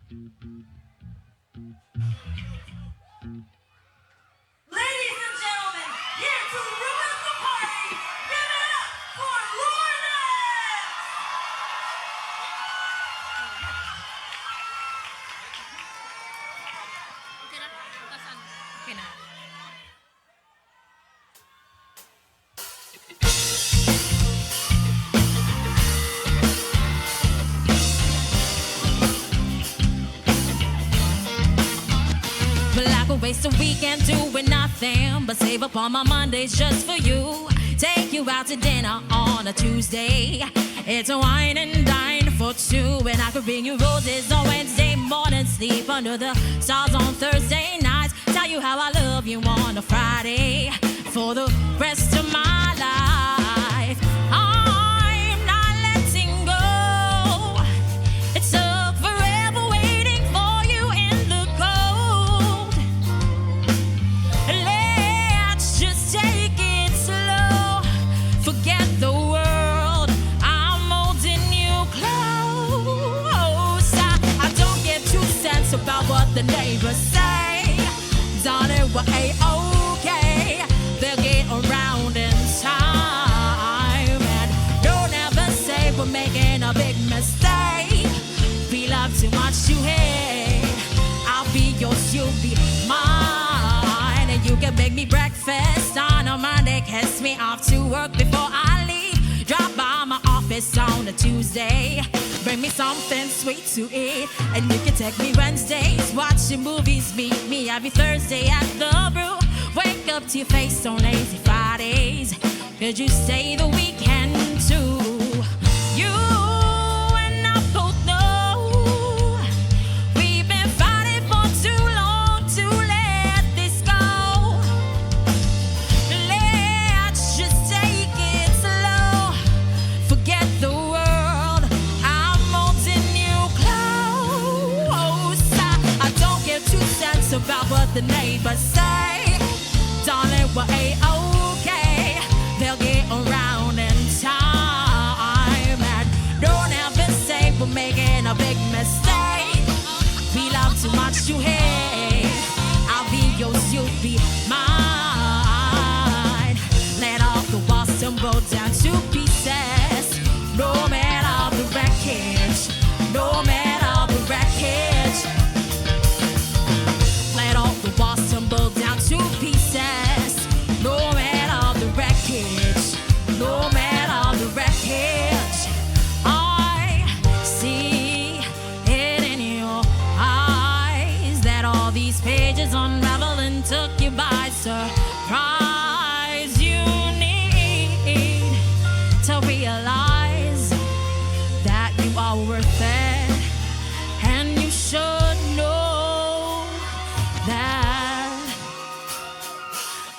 Ladies and gentlemen, here to ruin the party, give it up for Lourdes! Okay na. Well, I could waste a weekend doing nothing but save up all my Mondays just for you. Take you out to dinner on a Tuesday. It's a wine and dine for two. And I could bring you roses on Wednesday morning. Sleep under the stars on Thursday nights. Tell you how I love you on a Friday for the rest of my life. I'm not letting go. It took forever waiting for you in the cold. Let's just take it slow. Forget the world. I'm holding you close. I don't give 2 cents about what the neighbors say. Darling, we're A-okay. They'll get around in time. And don't ever say we're making a big mistake. We love too much to hate. I'll be yours, you'll be mine. And you can make me breakfast on a Monday. Kiss me off to work before I leave. Drop by my office on a Tuesday. Bring me something sweet to eat. And you can take me Wednesdays, watching movies. Meet me every Thursday at the brew. Wake up to your face on lazy Fridays. Could you stay the weekend too? You and I both know we've been fighting for too long to let this go. Let's just take it slow. Forget the world. I'm holding you close. I don't give 2 cents about what the neighbors say. Darling, we're A-okay. They'll get around in time. And don't ever say we're making a big mistake. We love too much to hate. I'll be yours, you'll be mine. Let all the walls tumble down to pieces. No matter the wreckage. No matter the wreckage. Let all the walls tumble down to pieces. No matter the wreckage. No matter the wreckage. I see it in your eyes that all these pages unravel and took you by surprise. You need to realize that you are worth it, and you should know that.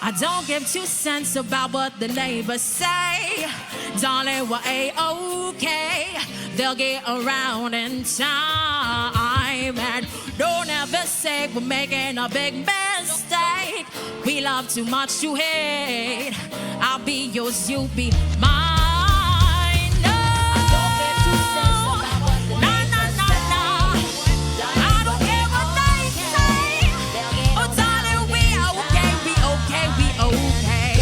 I don't give 2 cents about what the neighbors say. Darling, we're A-okay. They'll get around in time. And don't ever say we're making a big mistake. We love too much to hate. I'll be yours, you'll be mine. No. I don't give 2 cents about what the neighbors say. I don't care what they say. Oh, darling, we okay, we okay, we okay.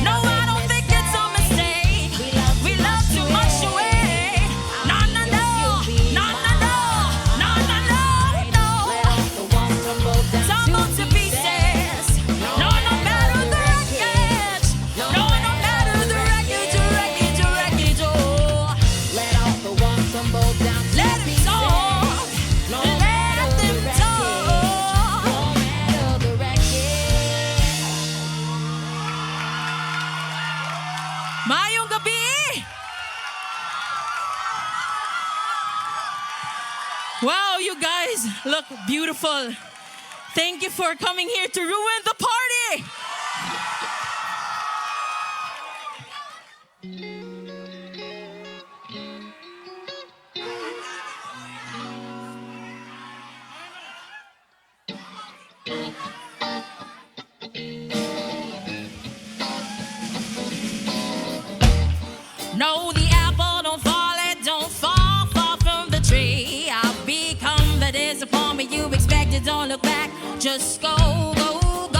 No, I don't think it's a mistake. We love too much to hate. No, no, no. No, no, no. No, no, no, no. Tumble to pieces. No, no matter the wreckage. No, no matter the wreckage, wreckage, wreckage, oh. Let all the walls tumble down to let it talk. Let them talk. No matter the wreckage. Mayong gabi! Wow, you guys look beautiful. Thank you for coming here to ruin the party. No, the apple don't fall, it don't fall far from the tree. I'll be don't look back, just go, go, go.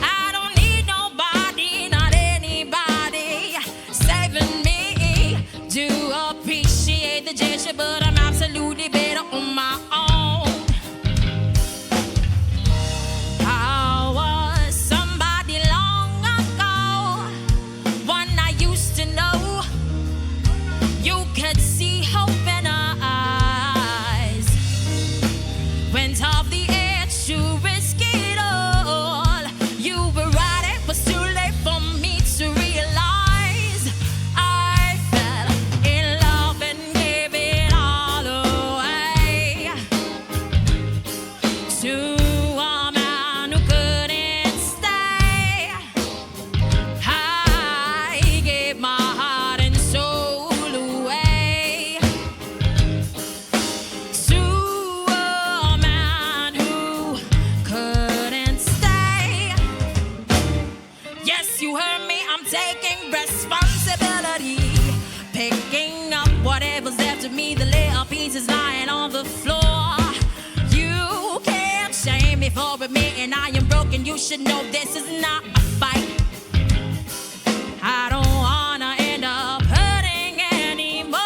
I don't need nobody, not anybody saving me. Do appreciate the gesture, but I'm absolutely better on my own. I was somebody long ago, one I used to know. You could see hope in her eyes. Went off the edge to risk it all. You were right, it was too late for me to realize. I fell in love and gave it all away to a man who couldn't stay. I gave my heart and soul away to a man who couldn't stay. Yes, you heard me, I'm taking responsibility, picking up whatever's left of me, the little pieces lying on the floor. You can't shame me for admitting I am broken. You should know this is not a fight. I don't wanna end up hurting anymore.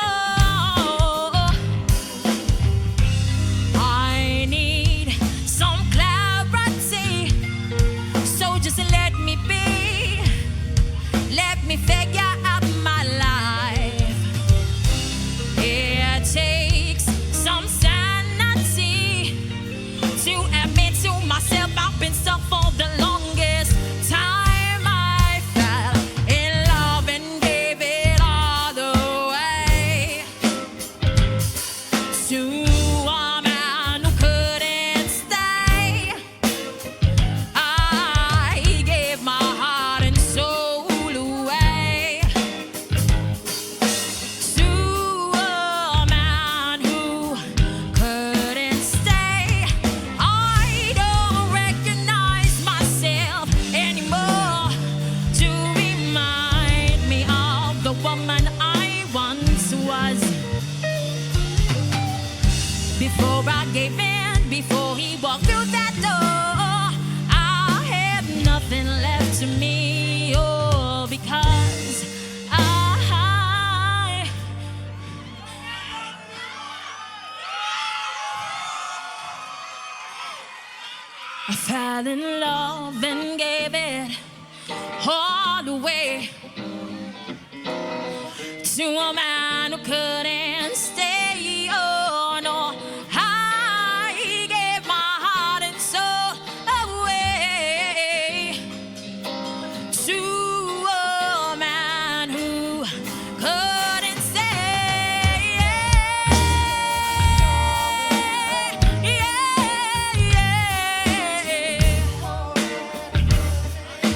I need some clarity, so just let me be. Let me figure out my life. It takes some sanity to admit to myself I've been stuck for the longest time. I fell in love and gave it all away to a man who couldn't stay. I gave my heart and soul away to a man who couldn't stay. I don't recognize myself anymore to remind me of the woman I once was. Before I gave in, before he walked through that door, I had nothing left to me. Oh, because I fell in love and gave it all away to a man who couldn't stay. Oh no, I gave my heart and soul away to a man who couldn't stay.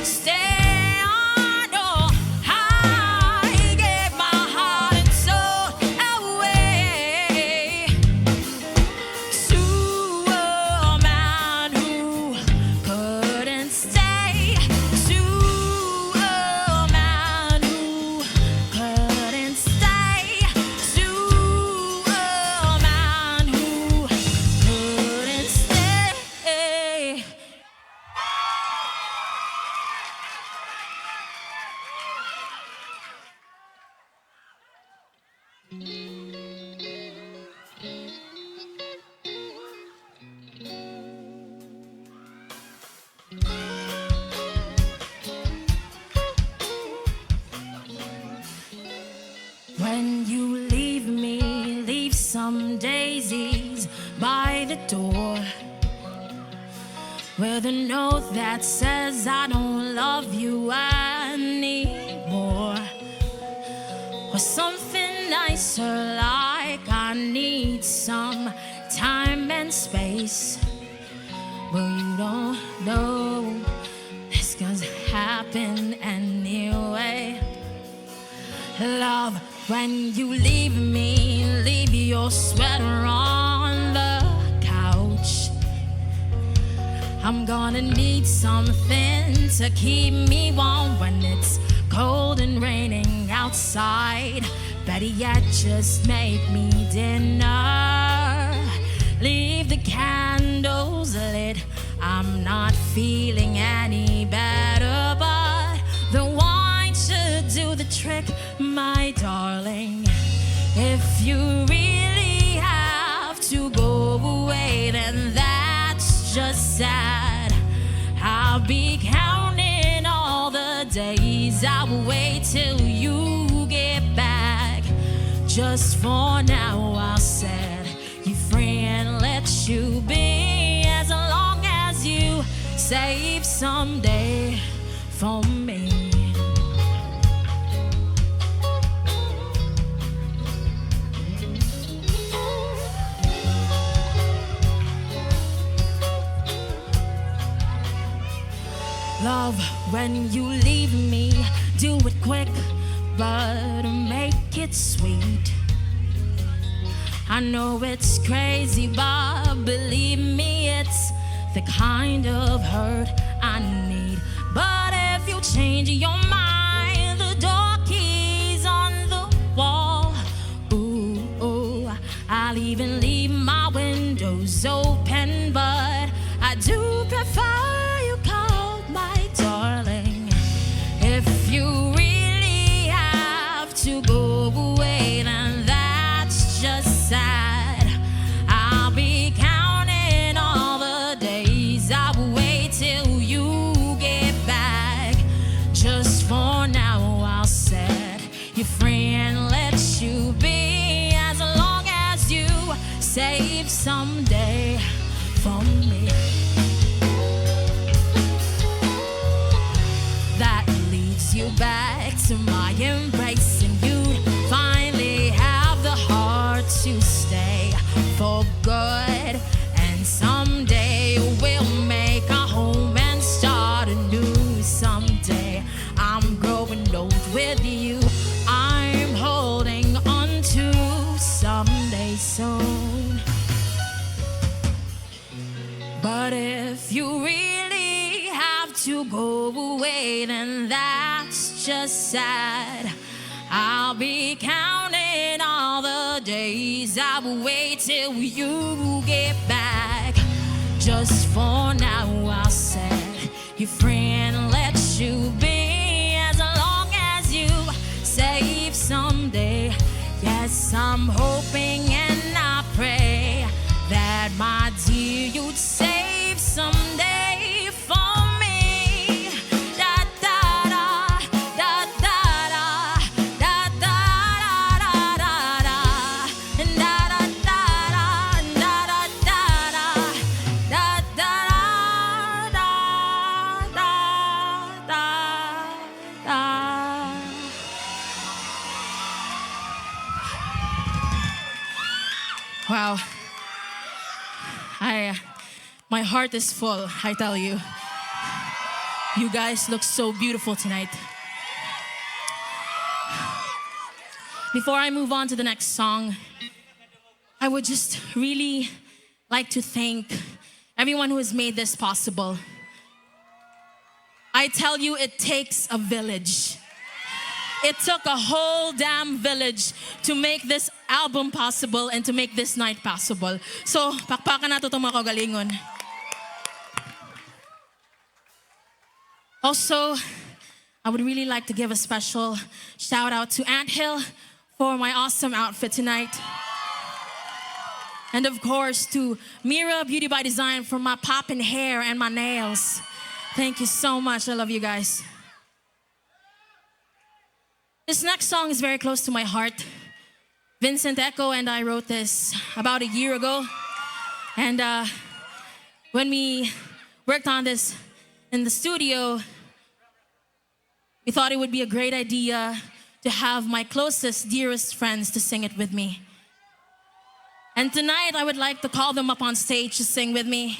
Stay on, no, I gave my heart and soul away to a man who couldn't stay. To a man who couldn't stay. To a man who couldn't stay. When you leave me, leave some daisies by the door with a note that says I don't love you anymore, or something nicer like I need some time and space. Well, you don't know this gonna happen anyway. Love, when you leave me, leave your sweater on the couch. I'm gonna need something to keep me warm when it's cold and raining outside. Better yet, just make me dinner. Leave the candle feeling any better, but the wine should do the trick, my darling. If you really have to go away, then that's just sad. I'll be counting all the days. I will wait till you get back. Just for now, I'll set you free and let you be, as long as you save someday for me. Love, when you leave me, do it quick, but make it sweet. I know it's crazy, but believe me, it's the kind of hurt I need. But if you change your mind, the door key's on the wall. Ooh, ooh, I'll even leave my windows open, but I do prefer you called my darling. If you really have to go away, then that's just sad. I'll be counting all the days. I will wait till you get back. Just for now, I'll set you free and let you be, as long as you save someday for me. That leads you back to my embrace, and you'd finally have the heart to stay for good. And someday we'll make a home and start anew. Someday I'm growing old with you. I'm holding on to someday soon. But if you really have to go away, then that's just sad. I'll be counting all the days. I will wait till you get back. Just for now, I'll set you free and let you be, as long as you save someday. Yes, I'm hoping and I pray that, my dear, you'd save someday for me. Da da da da da da da da da da da da da da da da da. Wow. My heart is full, I tell you. You guys look so beautiful tonight. Before I move on to the next song, I would just really like to thank everyone who has made this possible. I tell you, it takes a village. It took a whole damn village to make this album possible and to make this night possible. So, pakpakan nato itong mga kagalingon. Also, I would really like to give a special shout out to Ant Hill for my awesome outfit tonight. And of course, to Mira Beauty by Design for my poppin' hair and my nails. Thank you so much. I love you guys. This next song is very close to my heart. Vincent Echo and I wrote this about a year ago. And when we worked on this in the studio, we thought it would be a great idea to have my closest, dearest friends to sing it with me. And tonight, I would like to call them up on stage to sing with me.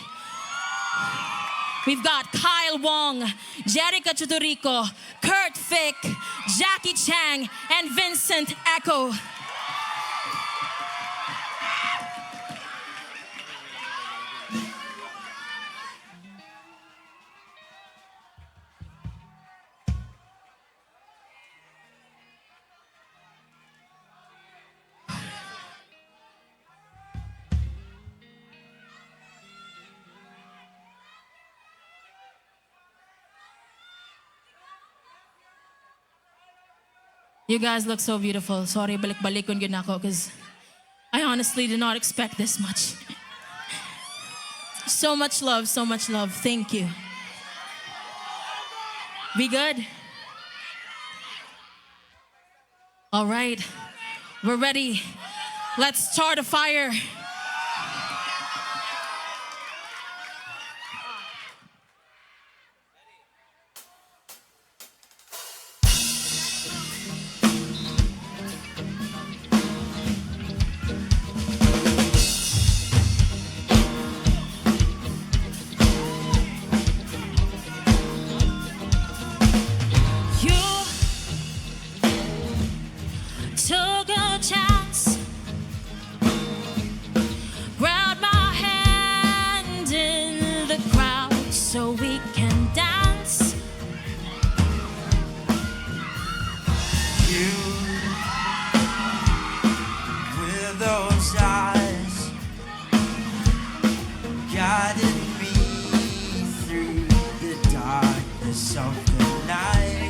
We've got Kyle Wong, Jerica Chutorico, Kurt Fick, Jackie Chang, and Vincent Echo. You guys look so beautiful. Sorry, balik-balikon yun ako because I honestly did not expect this much. So much love, so much love. Thank you. We good? All right, we're ready. Let's start a fire. Took a chance, grabbed my hand in the crowd so we can dance. You, with those eyes, guided me through the darkness of the night.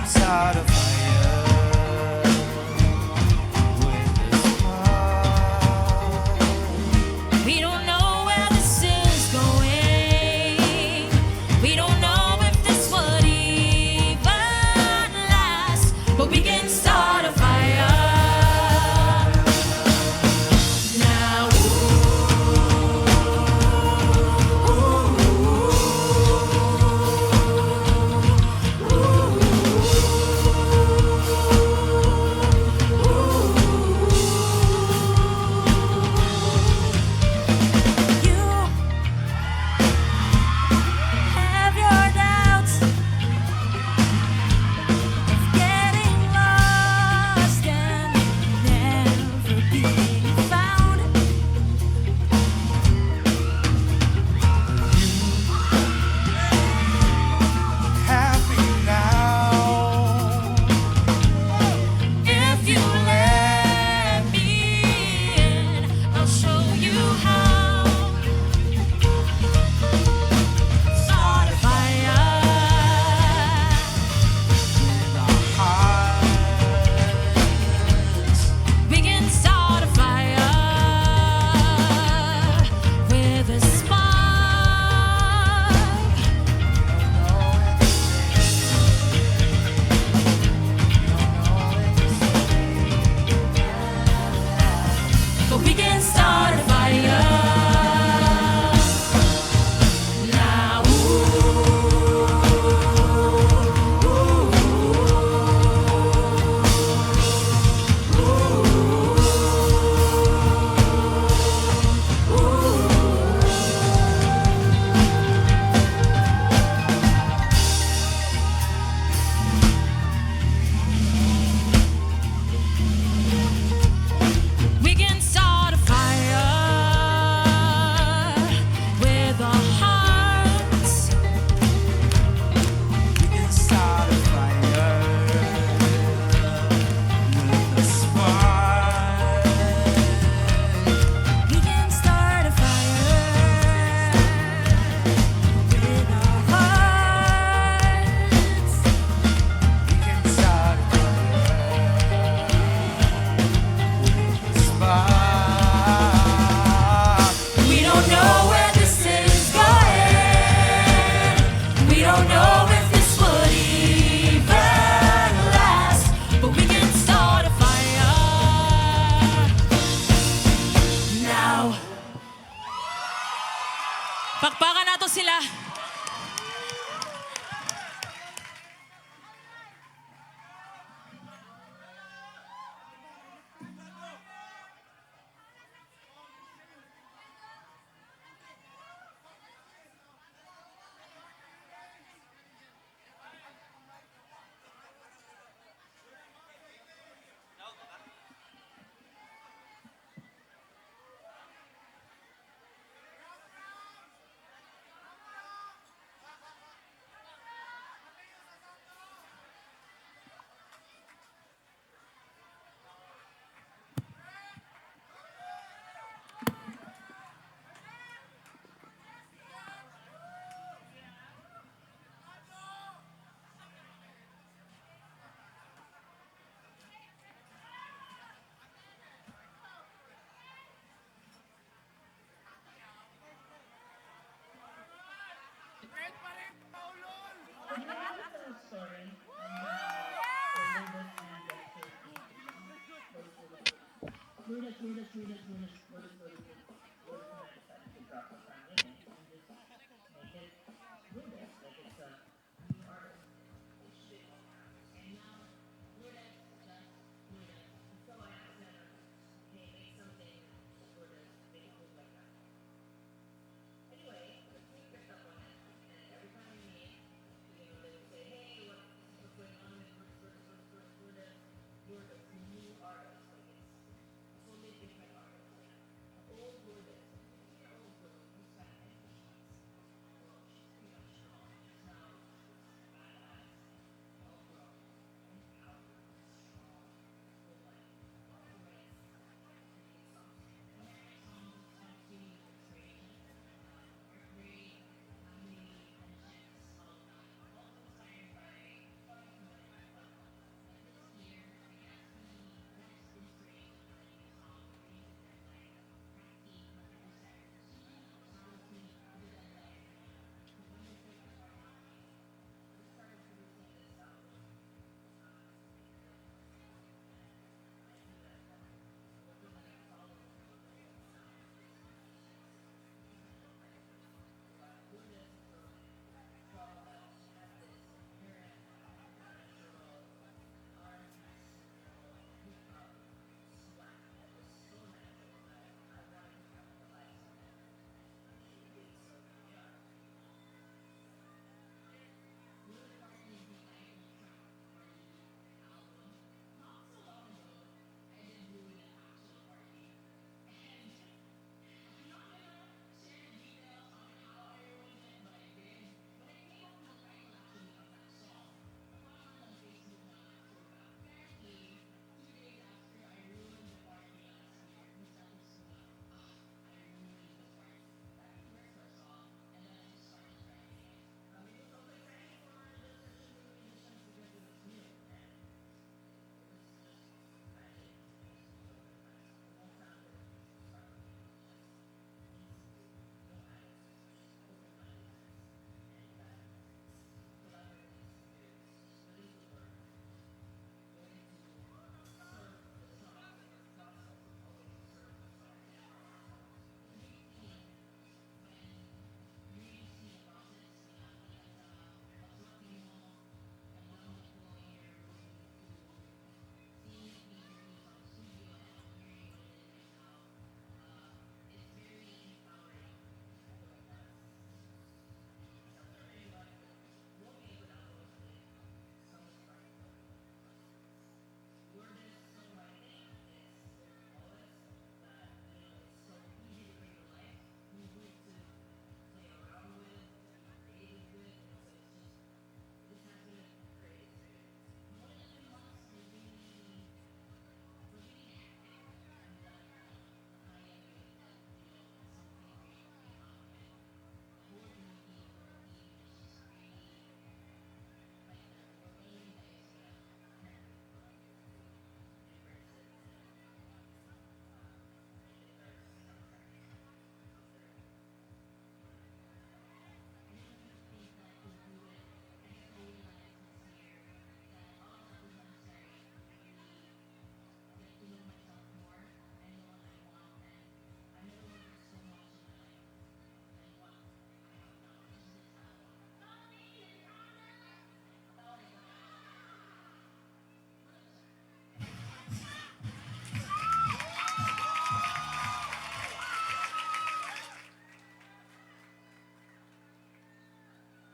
Start a fire with a spark. We don't know where this is going. We don't know if this would even last, but we can start a fire.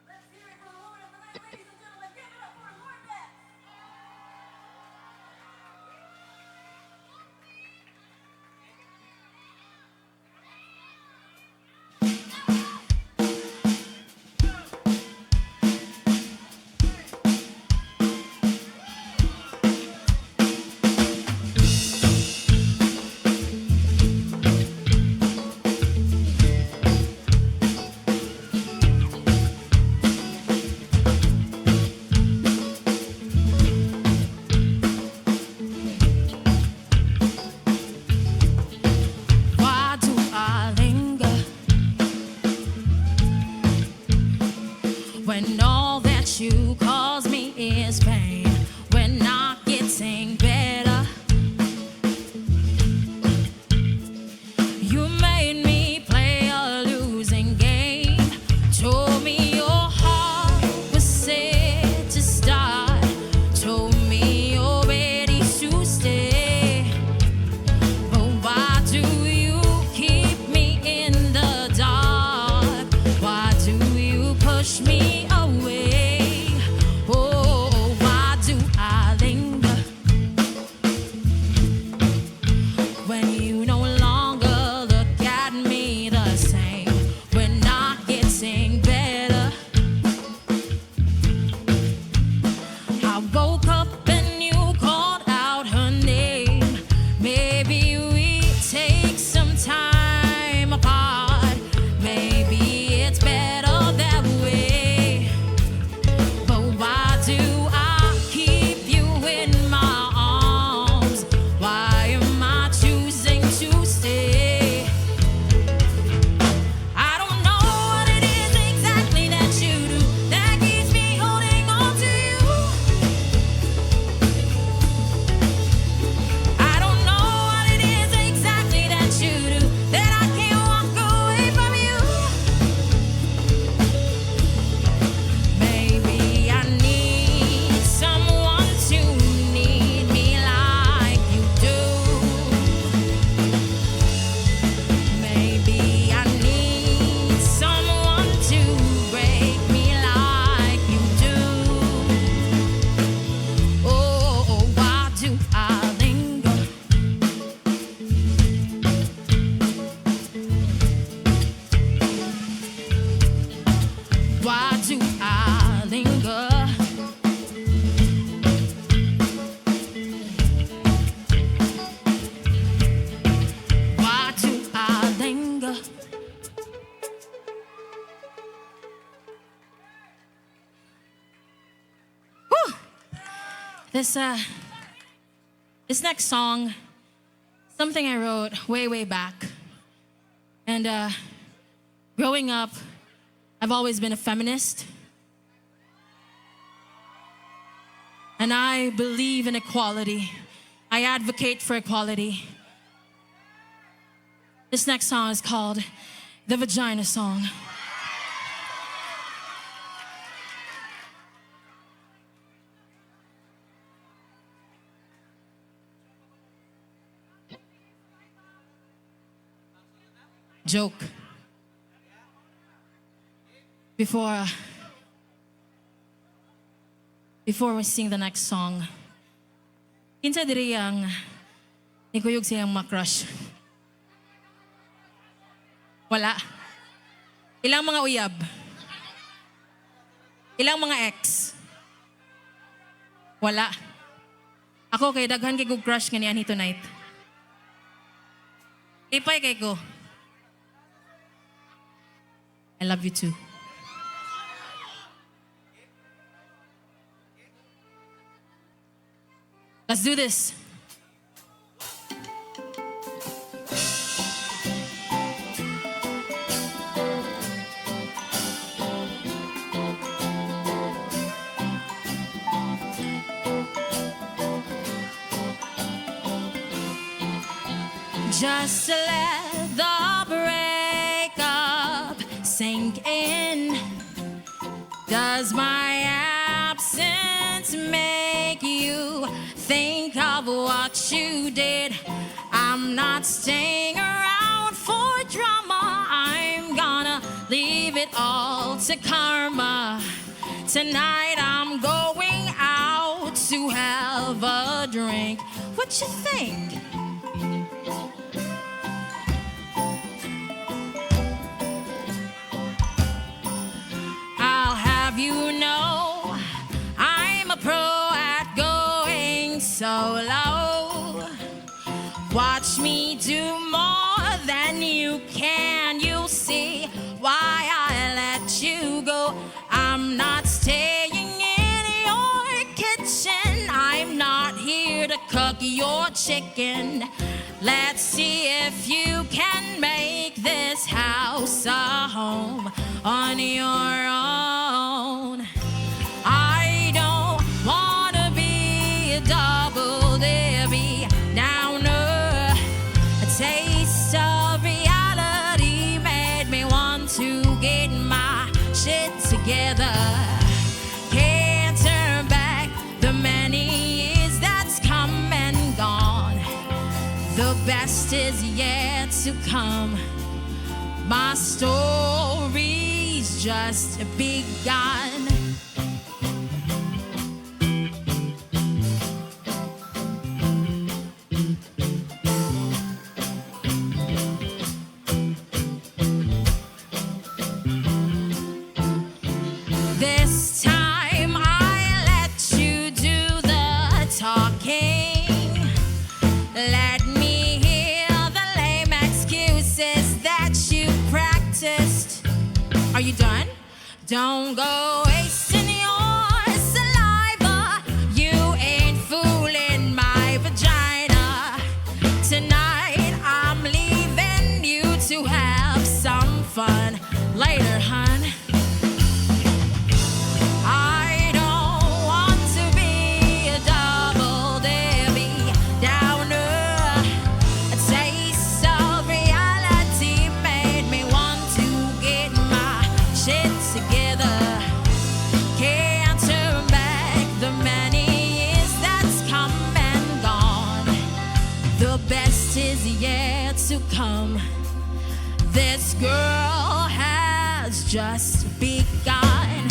Let's hear it for the woman of the night, ladies and gentlemen. Give it up for Lourdes. Why do I linger when all that that you cause me is pain. We're not getting better. You made me play a losing game. Told me your heart was set to start. Told me you're ready to stay. But why do you keep me in the dark? Why do you push me away? Oh, why do I linger when you no longer look at me the same? We're not getting better. I woke up and you called out her name. Maybe we take some time apart. Maybe it's better that way. But why do I keep you in my arms? Why am I choosing to stay? I don't know what it is exactly that you do that keeps me holding on to you. I don't know what it is exactly that you do that I can't walk away from you. Maybe I need someone to need me like you do. Maybe I need someone to break me like you do. Oh, why do I linger? Why do I linger? Why do I linger? Whew. This next song, something I wrote way back. And growing up, I've always been a feminist. And I believe in equality. I advocate for equality. This next song is called The Vagina Song. Joke. Before we sing the next song, kinsa diri ang nikuyog siyang makrush? Wala. Ilang mga uyab? Ilang mga ex? Wala. Ako kay daghan kay kog crush nga niyan tonight. Ipay kay ko. I love you too. Let's do this. Just to let the breakup sink in. Does my absence make you think of what you did? I'm not staying around for drama. I'm gonna leave it all to karma. Tonight I'm going out to have a drink. What you think? I'll have you know I'm a pro at going solo. Watch me do more than you can. You'll see why I let you go. I'm not staying in your kitchen. I'm not here to cook your chicken. Let's see if you can make this house a home on your own. together. Can't turn back the many years that's come and gone. The best is yet to come. My story's just begun. This time I let you do the talking. Let me hear the lame excuses that you practiced. Are you done? Don't go wasting your saliva. You ain't fooling my vagina. Tonight I'm leaving you to have some fun. Later, hun. I don't want to be a double Debbie Downer. A taste of reality made me want to get my shit together. Can't turn back the many years that's come and gone. The best is yet to come. This girl has just begun.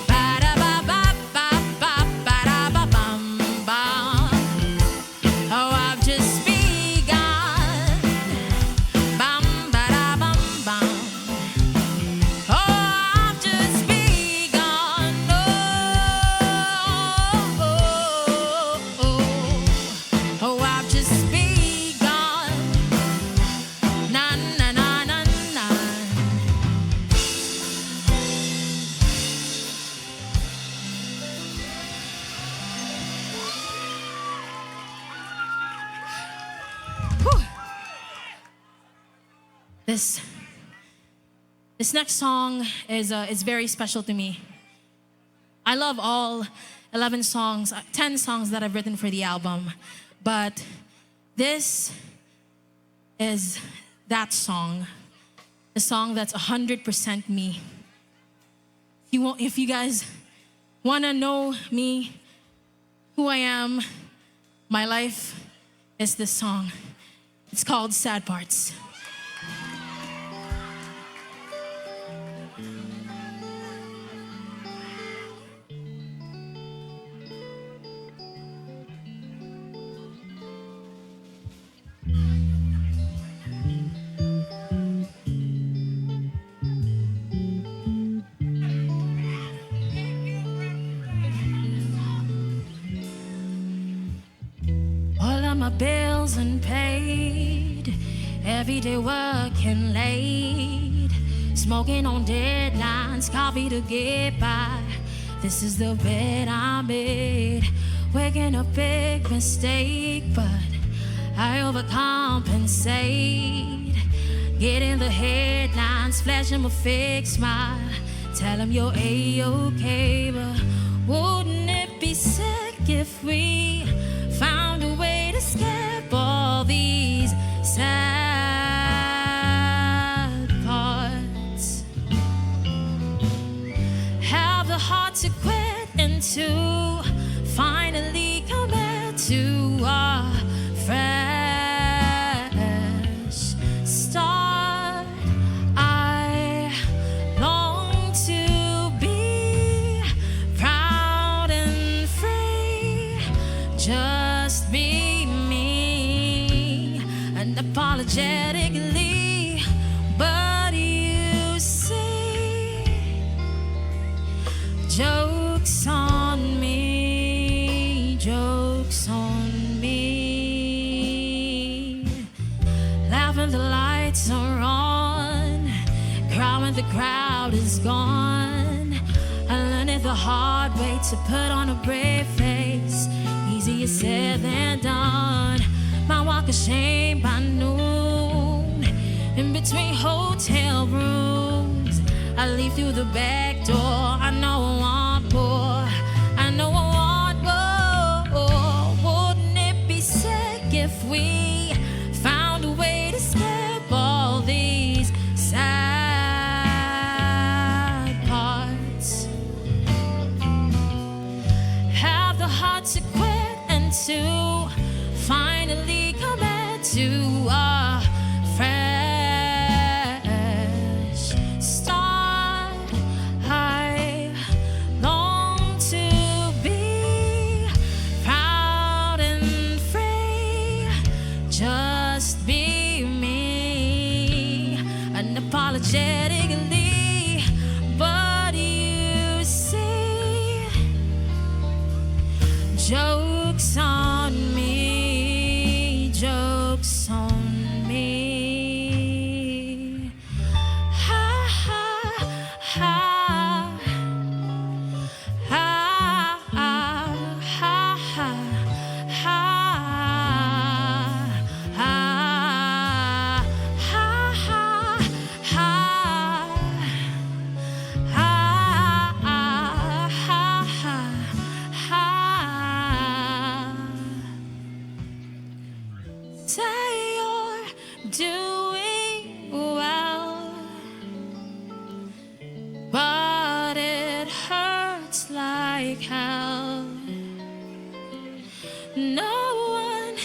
Ba-da-ba-ba-ba-ba-ba-da-ba-bum-bum. Oh, I've just begun. Bum-ba-da-bum-bum. Oh, I've just begun. Oh, I've just begun. Na na na na na. Whew. This next song is very special to me. I love all 11 songs, 10 songs that I've written for the album, but this is that song, the song that's 100% me. If you guys wanna know me, who I am, my life is this song. It's called Sad Parts. All of my bills unpaid, everyday working late, smoking on deadlines, coffee to get by. This is the bed I made, waking up big mistake, but I overcompensate. Getting the headlines, flashing a fake smile, tell 'em you're A-okay, but wouldn't it be sick if we found a way to skip all these sad parts? Have the heart to quit and to finally commit to a fresh start. I long to be proud and free, just be me, unapologetically. But you see, jokes on me, jokes on me. Laugh when the lights are on, cry when the crowd is gone. I learned it the hard way to put on a brave face. Easier said than done. My walk of shame by noon, in between hotel rooms. I leave through the back door. I know I want more. I know I want more. Wouldn't it be sick if we found a way to skip all these sad parts? Joke's on me, joke's on me. Ha ha ha. Ha ha ha ha ha ha ha ha. Say you're doing well, but it hurts like hell. No one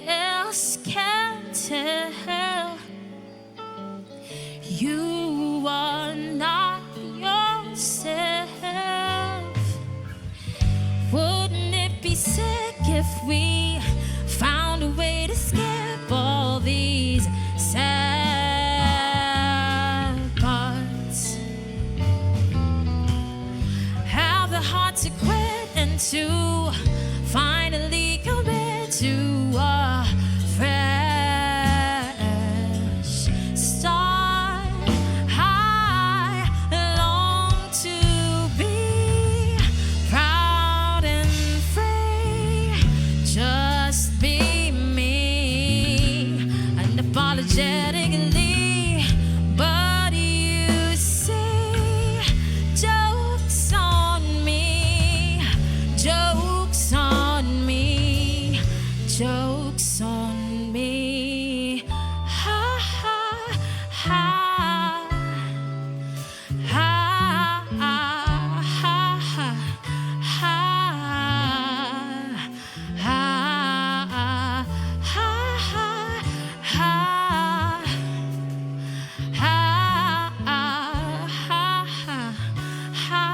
else can tell. You are not yourself. Wouldn't it be sick if we found a way to skip all these sad parts? Have the heart to quit and to finally commit to a fresh start. I long to be proud and free. Just be me, unapologetically. But you see, joke's on me, joke's on me, joke's on me. Ha ha ha. Ha ha ha ha ha ha ha ha ha.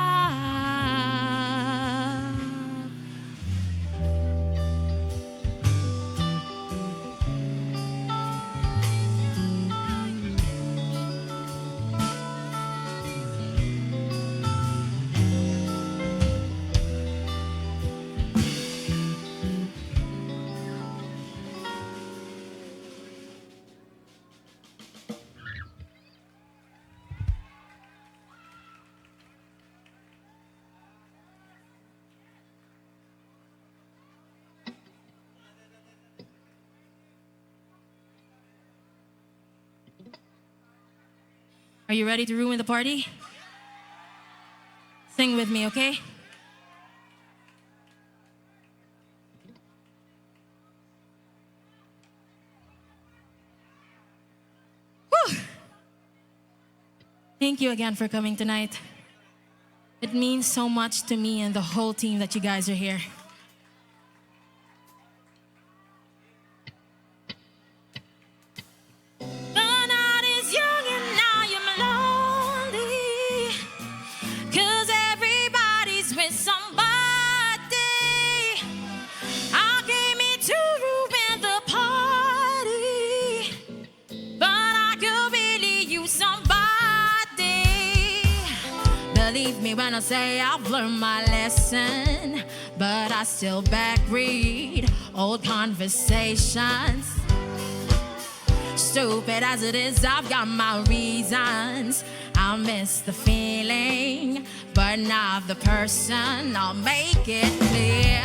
Are you ready to ruin the party? Sing with me, okay? Whew. Thank you again for coming tonight. It means so much to me and the whole team that you guys are here. Believe me when I say I've learned my lesson, but I still back read old conversations. Stupid as it is, I've got my reasons. I miss the feeling, but not the person. I'll make it clear,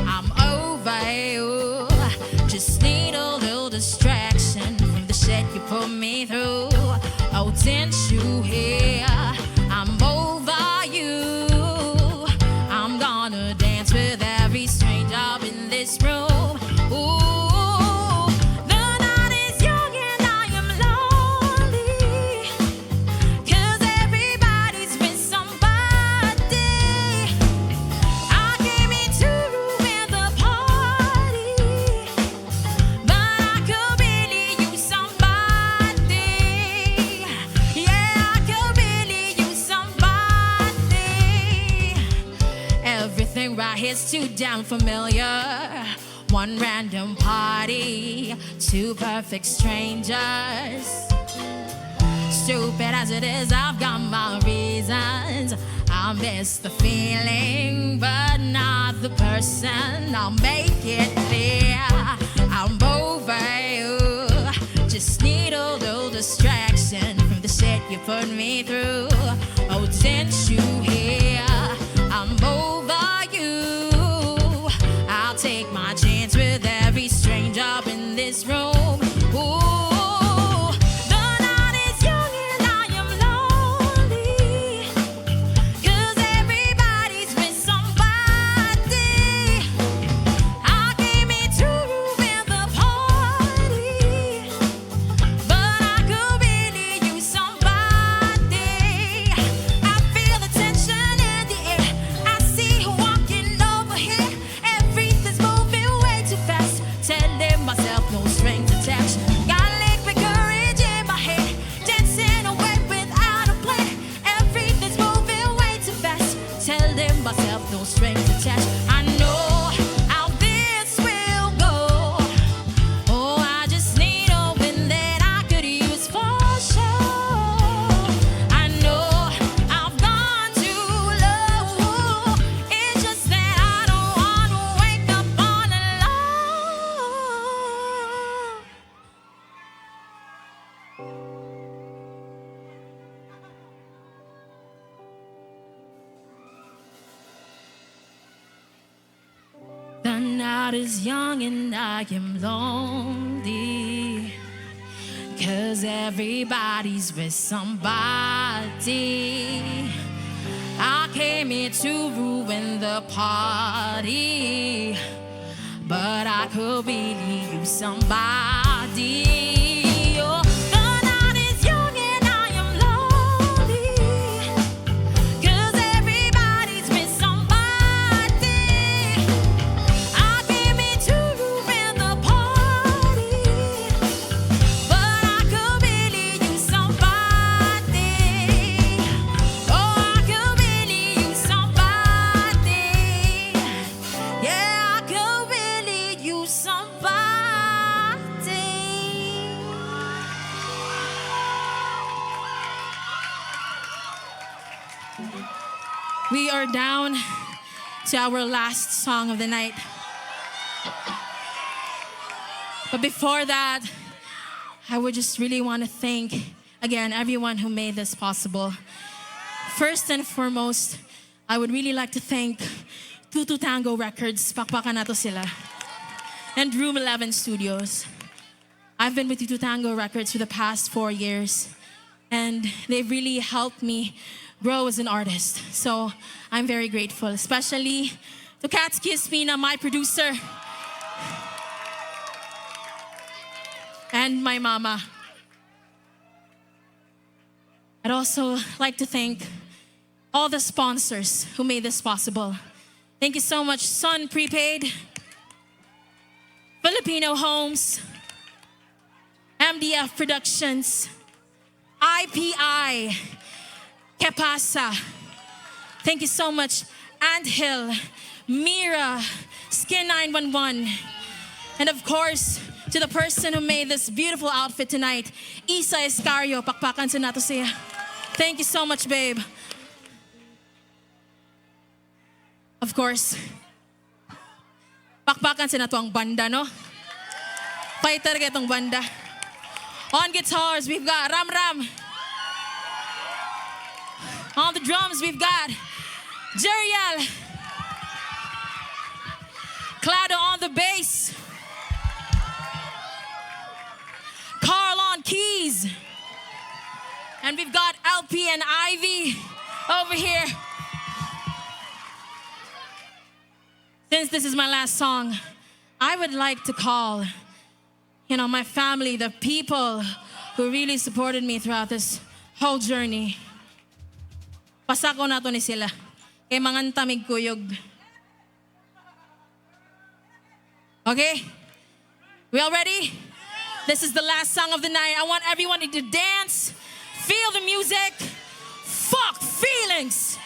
I'm over you. Just need a little distraction from the shit you put me through. Oh, didn't you hear? I'm over you. I'm gonna dance with every stranger up in this room. Ooh, the night is young and I am lonely, 'cause everybody's with somebody. I came in to ruin the party, but I could really use somebody. Yeah, I could really use somebody. Everything right here's too damn familiar. One random party, two perfect strangers. Stupid as it is, I've got my reasons. I miss the feeling, but not the person. I'll make it clear I'm over you. Just need a little distraction from the shit you put me through. Oh, didn't you hear? I'm over you. I'll take my chance with every stranger up in this room. Ooh, the night is young and I am lonely. 'Cause everybody's with somebody. I came here to ruin the party, but I could really use somebody. I feel the tension in the air. I see you walking over here. Everything's moving way too fast. Telling myself no strings attached. Got liquid courage in my head. Dancing away without a plan. Everything's moving way too fast. Telling myself no strings attached. I know how this will go. Oh, I just need a win that I could use for sure. I know I've gone too low. It's just that I don't want to wake up all alone. The night is young and I am lonely. 'Cause everybody's with somebody. I came here to ruin the party, but I could really use somebody. Oh, the night is young and I am lonely. 'Cause everybody's with somebody. I came here to ruin the party, but I could really use somebody. Oh, I could really use somebody. Yeah, I could really use somebody. We are down to our last song of the night. But before that, I would just really want to thank again everyone who made this possible. First and foremost, I would really like to thank Tutu Tango Records, pakpakan nato sila, and Room 11 Studios. I've been with Tutu Tango Records for the past 4 years, and they've really helped me grow as an artist. So I'm very grateful, especially to Katsuki Espina, my producer, and my mama. I'd also like to thank all the sponsors who made this possible. Thank you so much, Sun Prepaid, Filipino Homes, MDF Productions, IPI, Kepasa. Thank you so much, Anthill, Mira, Skin 911, and of course, to the person who made this beautiful outfit tonight, Isa Escario. Pakpakan sa nato siya. Thank you so much, babe. Of course, pakpakan sa nato ang banda, no? Fighter ka itong banda. On guitars, we've got Ram Ram. On the drums, we've got Jeriel. Clado on the bass. Carl on keys. And we've got LP and Ivy over here. Since this is my last song, I would like to call, my family, the people who really supported me throughout this whole journey. Pasako na to ni sila. Kay manganta mig kuyog. Okay? We all ready? This is the last song of the night. I want everyone to dance, feel the music, fuck feelings.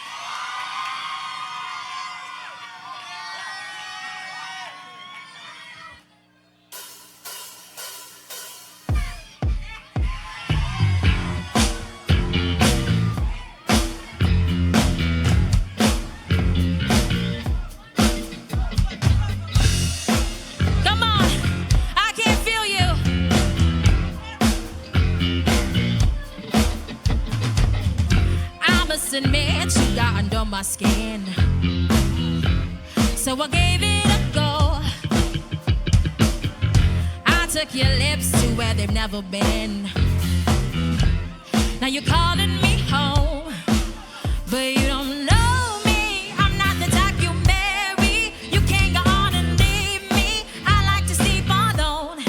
my skin. So I gave it a go. I took your lips to where they've never been. Now you're calling me home, but you don't know me. I'm not the type you marry. You can't go on and leave me. I like to sleep alone.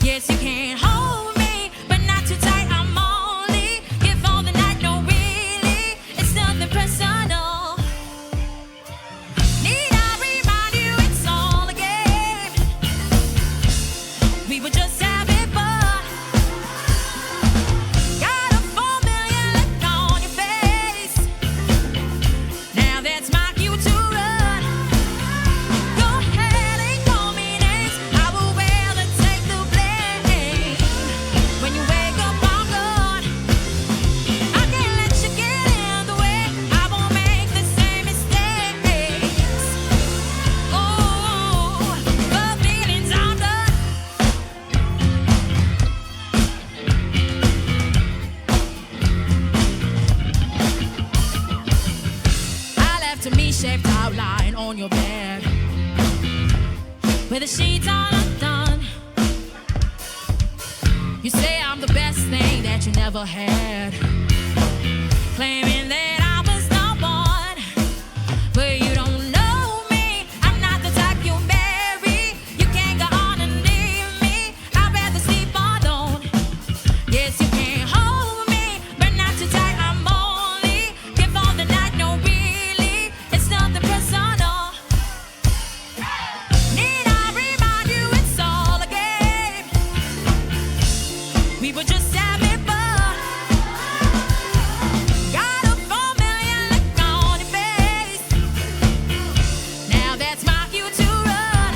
Yes, you can't hold me, but not too tight. I'm only give all the night. No, really, it's nothing personal. Need I remind you it's all a game? We were just having fun. Got a 4 million look on your face. Now that's my cue to run. Go ahead and call me names. I will rather take the blame. When you wake up, I'm gone. I can't let you get in the way. I won't make the same mistakes. Oh, the feelings I'm done. I left a me-shaped outline on your bed, with the sheets all undone. You say I'm the best thing that you never had, claiming that I was the one, but you don't know me. I'm not the type you marry. You can't go on and leave me. I'd rather sleep alone. Yes, you can't hold me, but not too tight. I'm only give all the night. No, really, it's nothing personal. Need I remind you it's all a game? We were just having fun. Got a 4 million look on your face. Now that's my cue to run.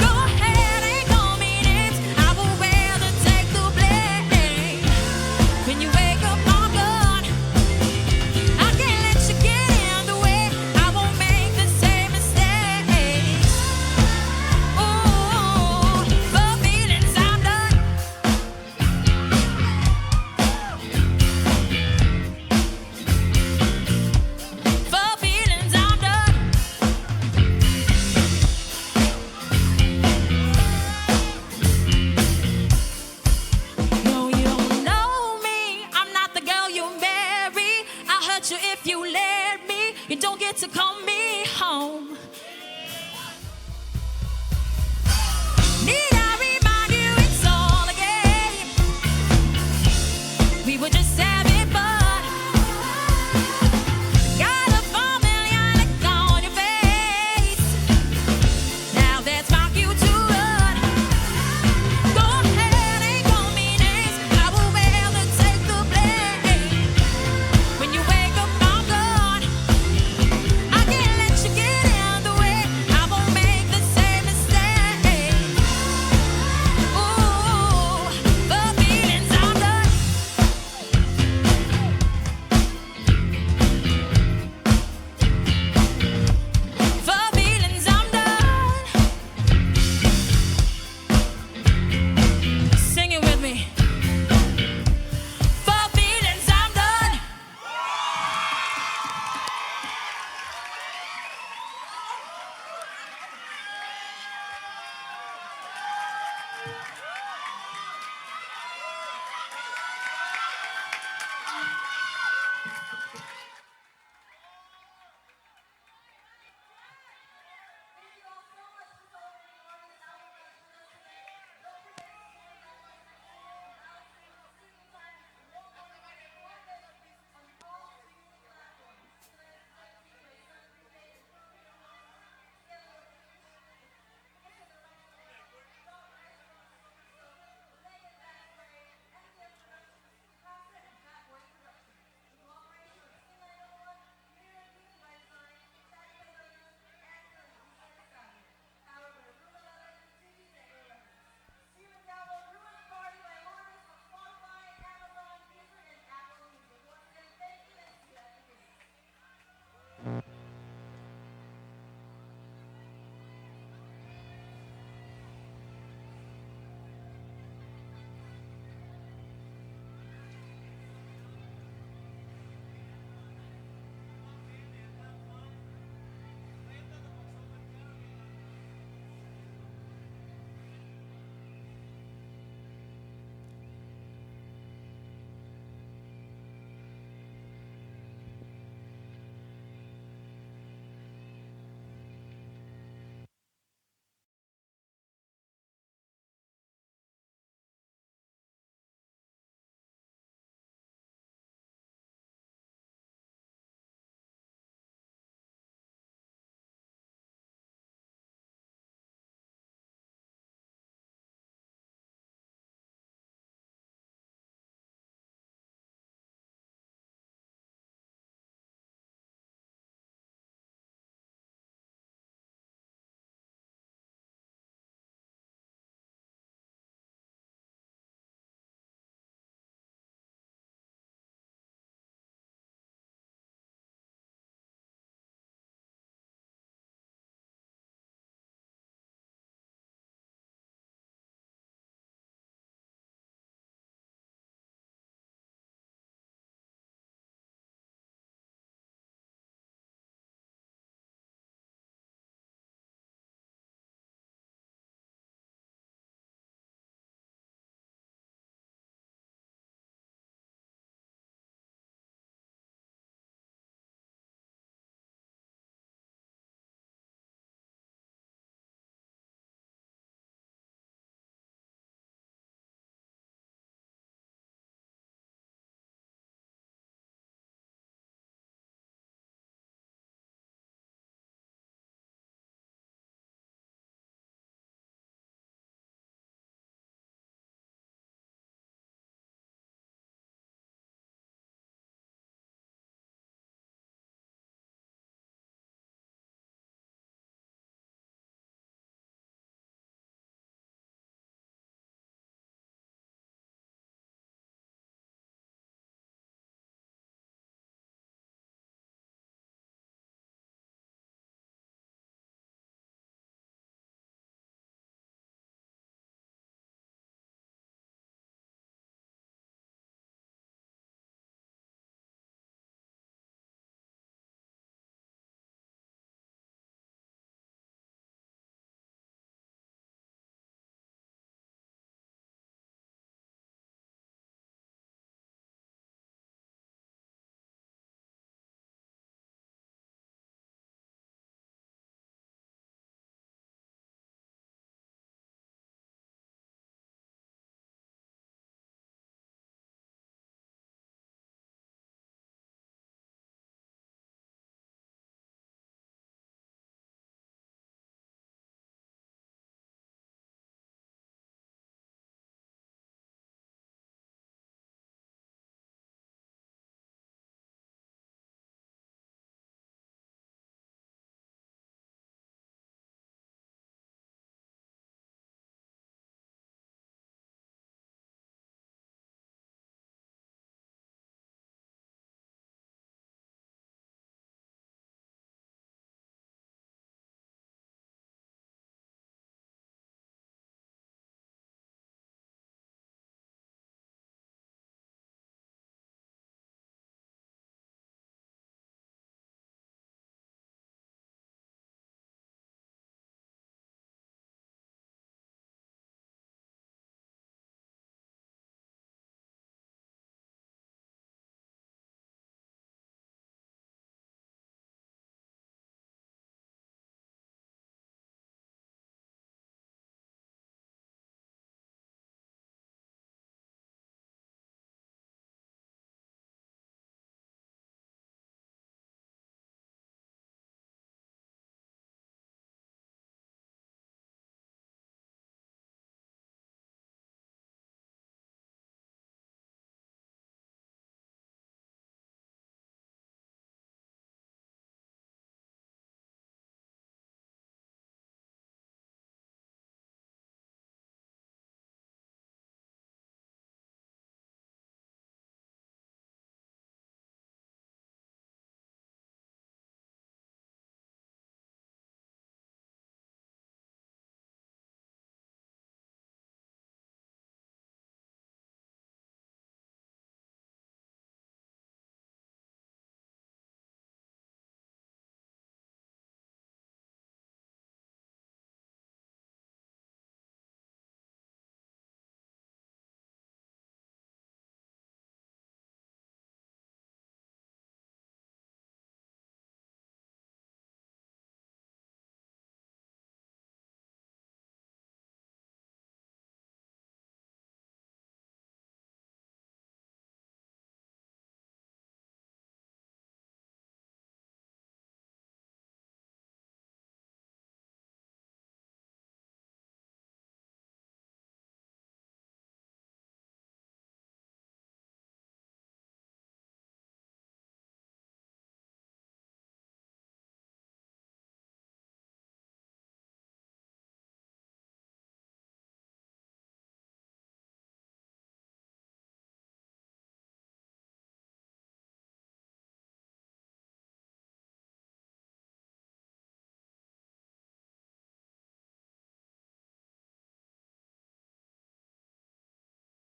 Go ahead and call me names. I will rather take the blame. When you wake up, I'm gone. I can't let you get in the way. I won't make the same mistakes. Oh, for feelings I'm done. For feelings I'm done. No, you don't know me. I'm not the girl you marry. I'll hurt you if you let me. You don't get to call me home.